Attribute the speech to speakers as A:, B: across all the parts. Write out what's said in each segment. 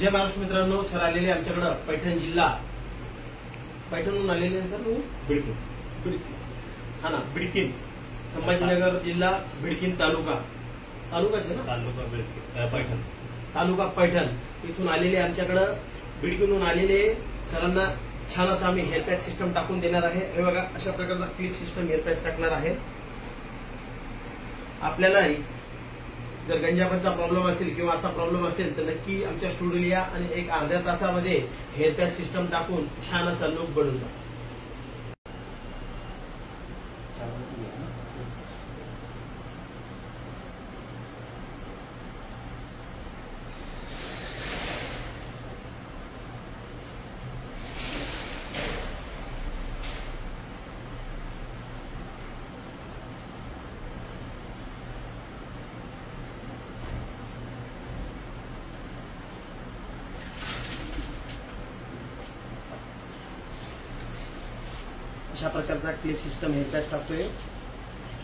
A: जय महाराष्ट्र मित्रांनो, सर आलेले आमच्याकडे पैठण जिल्हा, पैठणहून आलेले सर बिडकीन, हा ना बिडकीन, संभाजीनगर जिल्हा, बिडकीन तालुका, तालुकाच आहे ना,
B: तालुका बिडकीन, पैठण
A: तालुका पैठण इथून आलेले आमच्याकडे, बिडकीनहून आलेले सरांना छान असं आम्ही हेअर पॅच सिस्टम टाकून देणार आहे। हे बघा, अशा प्रकारचा क्लिप सिस्टम हेअर पॅच टाकणार आहे। आपल्यालाही जर गंजापनचा प्रॉब्लेम असेल किंवा असा प्रॉब्लेम असेल तर नक्की आमच्या स्टुडिओला या आणि एक अर्ध्या तासामध्ये हेअर पॅच सिस्टम टाकून छान असा लुक बनवून जा। अशा प्रकारचा क्लिप सिस्टम हेअर पॅच टाकतोय।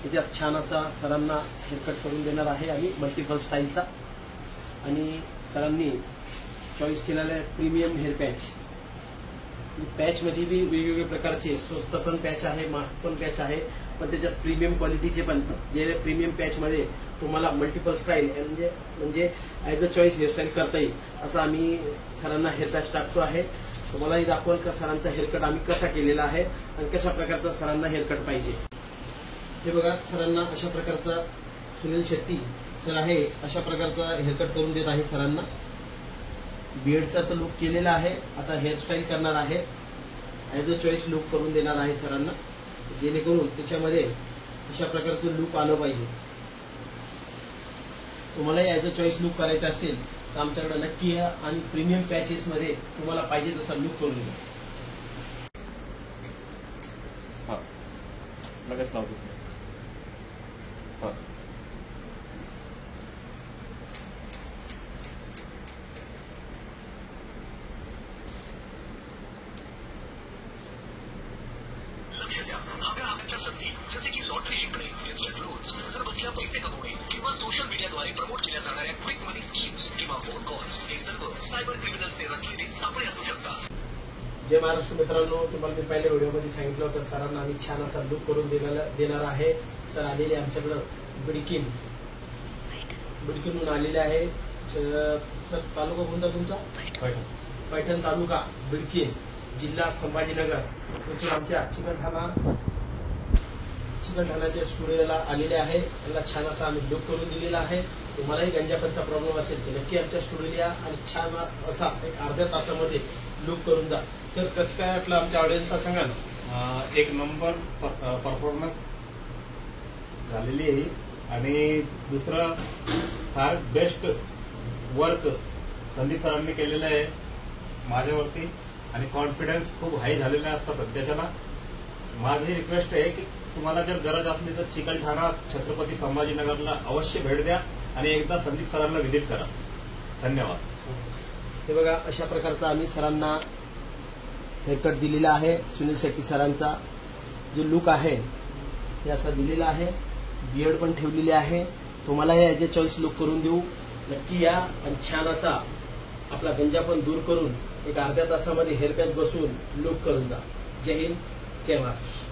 A: त्याच्यात छान असा सरांना हेअरकट करून देणार आहे आम्ही मल्टिपल स्टाईलचा। आणि सरांनी चॉईस केलेला आहे प्रीमियम हेअर पॅच। पॅच मध्ये बी वेगवेगळे प्रकारचे स्वस्त पण पॅच आहे, महाग पण पॅच आहे, पण त्याच्यात प्रीमियम क्वालिटीचे पण, जे प्रीमियम पॅच मध्ये तुम्हाला मल्टिपल स्टाईल म्हणजे ऍज अ चॉईस हेअरस्टाईल करता येईल असं आम्ही सरांना हेअर पॅच टाकतो आहे। तुम्हालाही दाखवाल का सरांचा हेअरकट आम्ही कसा केलेला आहे आणि कशा प्रकारचा सरांना हेअरकट पाहिजे। हे बघा, सरांना अशा प्रकारचा सुनील शेट्टी सर आहे, अशा प्रकारचा हेअरकट करून देत आहे सरांना। बियर्डचा तर लुक केलेला आहे, आता हेअरस्टाईल करणार आहे, ऍज अ चॉईस लुक करून देणार आहे सरांना, जेणेकरून त्याच्यामध्ये अशा प्रकारचं लुक आलं पाहिजे। तुम्हालाही ऍज अ चॉईस लुक करायचा असेल तर आमच्याकडे नक्की या आणि प्रीमियम पॅचेस मध्ये तुम्हाला पाहिजे तसा लुक करून द्या।
B: लगेच लावतो।
C: लक्ष द्या, हव्या हव्याच्या संधी जसे की लॉटरी जिंकणे, इन्स्टंट लोन्स, घर बसल्या पैसे कमवणे किंवा सोशल मीडियाद्वारे प्रमोट केल्या जाणाऱ्या क्विक मनी स्कीम्स किंवा फोन कॉल्स, हे सर्व सायबर क्रिमिनल्सने रचलेले सापळे असू शकतात।
A: जय महाराष्ट्र मित्रांनो, तुम्हाला मी पहिल्या व्हिडिओमध्ये सांगितलं होतं सरांना आम्ही छान असा लुक करून देणार आहे। सर आलेले आमच्याकडं बिडकीनहून आलेले आहे। सर तालुका कोणता तुमचा? पैठण तालुका, बिडकीन जिल्हा, संभाजीनगर इथून आमच्या चिकनठाण्याच्या स्टुडिओला आलेले आहे। त्यांना छान असा आम्ही लुक करून दिलेला आहे। तुम्हालाही गंजापनचा प्रॉब्लेम असेल तर नक्की आमच्या स्टुडिओला या आणि छान असा एक अर्ध्या तासामध्ये लुक करून जा। सर कसं काय वाटलं आमच्या ऑडियन्सला सांगा ना?
B: एक नंबर परफॉर्मन्स झालेली आहे आणि दुसरं फार बेस्ट वर्क संदीप सरांनी केलेलं आहे माझ्यावरती आणि कॉन्फिडन्स खूप हाय झालेला आहे आता सध्याच्याला। माझी रिक्वेस्ट आहे की तुम्हाला जर गरज असली तर चिकलठाणा छत्रपती संभाजीनगरला अवश्य भेट द्या आणि एकदा संदीप सरांना व्हिजिट करा। धन्यवाद।
A: हे बघा, अशा प्रकारचा आम्ही सरांना हेअरकट दिलेला आहे। सुनील शेट्टी सरांचा जो लुक आहे हे असा दिलेला आहे, बियर्ड पण ठेवलेली आहे। तुम्हालाही ॲज अ चॉईस लुक करून देऊ, नक्की या आणि छान असा आपला गंजापन दूर करून एक अर्ध्या तासामध्ये हेअर पॅच बसवून लुक करून जा। जय हिंद, जय महाराष्ट्र।